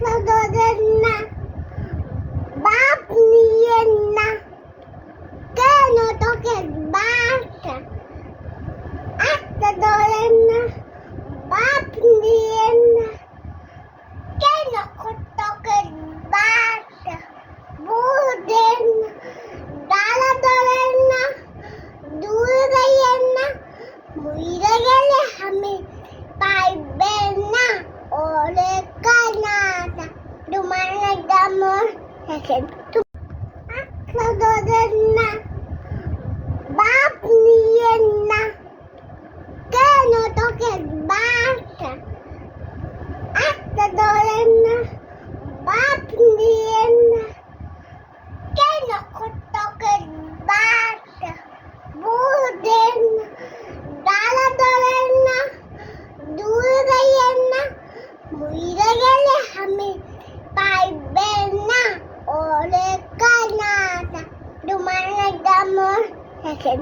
ধরেন না, বাপ নিয়েন না, কেন তোকে বাচ্চা ধরেন না, বাপ নিয়েন না, কেন তোকে বাচ্চা বুঝেন না, ডালা ধরেন না, দূর গেলেন না, মুইরে গেলে আমি পাইবেন না, ওরে কানাটা তোমার দাম দেখেন ধরেন না, বাপ নিয়েন না, কেন তোকে বাচ্চা ধরেন না, বাপ নিয়েন না, কেন তোকে বাচ্চা বুঝেন না, ডালা ধরেন না, দূর গেলেন না, মুইরে গেলে আমি পাইবেন না, ওরে কানাটা তোমার দাম দেখেন।